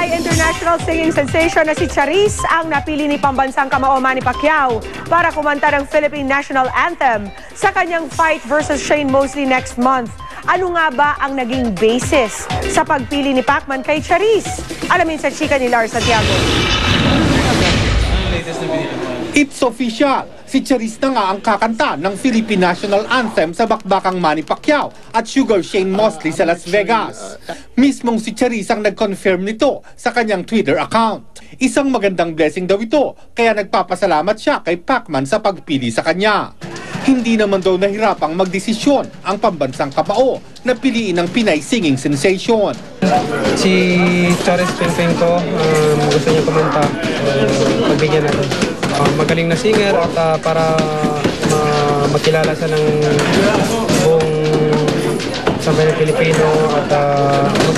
International singing sensation na si Charisse ang napili ni pambansang kamao Manny Pacquiao para kumanta ng Philippine National Anthem sa kanyang fight versus Shane Mosley next month. Ano nga ba ang naging basis sa pagpili ni Pacman kay Charisse? Alamin sa chika ni Lars Santiago. It's official! Si Charisse na nga ang kakanta ng Philippine National Anthem sa bakbakang Manny Pacquiao at Sugar Shane Mosley sa Las Vegas. Mismong si Charisse ang nag-confirm nito sa kanyang Twitter account. Isang magandang blessing daw ito, kaya nagpapasalamat siya kay Pacman sa pagpili sa kanya. Hindi naman daw nahirapang magdesisyon ang pambansang kamao na piliin ang Pinay singing sensation. Si Charisse Pingping ko, gusto niya kumanta, pagbigyan natin. Magaling na singer at para makilala siya ng buong sambayan Pilipino at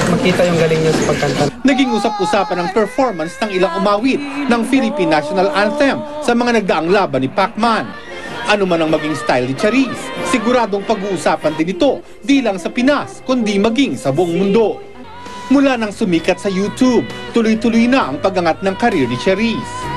makita yung galing niya sa pagkanta. Naging usap-usapan ang performance ng ilang umawit ng Philippine National Anthem sa mga nagdaang laban ni Pacman. Ano man ang maging style ni Charisse, siguradong pag-uusapan din ito di lang sa Pinas kundi maging sa buong mundo. Mula nang sumikat sa YouTube, tuloy-tuloy na ang pag-angat ng karir ni Charisse.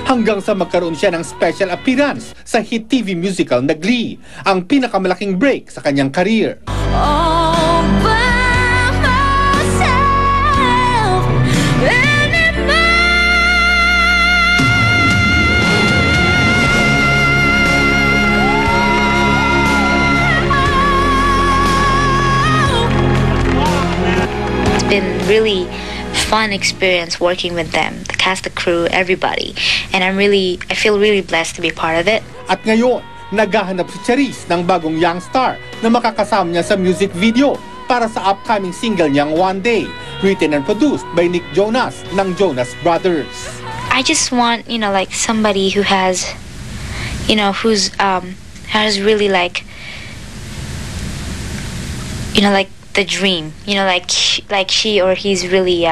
Hanggang sa magkaroon siya ng special appearance sa hit TV musical na Glee, ang pinakamalaking break sa kanyang career. It's been really fun experience working with them, the cast, the crew, everybody. And I feel really blessed to be part of it. At ngayon, naghahanap si Charisse ng bagong young star na makakasama niya sa music video para sa upcoming single niyang One Day, written and produced by Nick Jonas ng Jonas Brothers. I just want, like somebody who has, who's has really like the dream, like she or he's really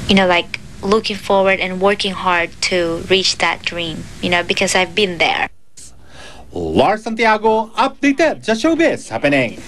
like looking forward and working hard to reach that dream, because I've been there. Lars Santiago, updated sa Showbiz Happening.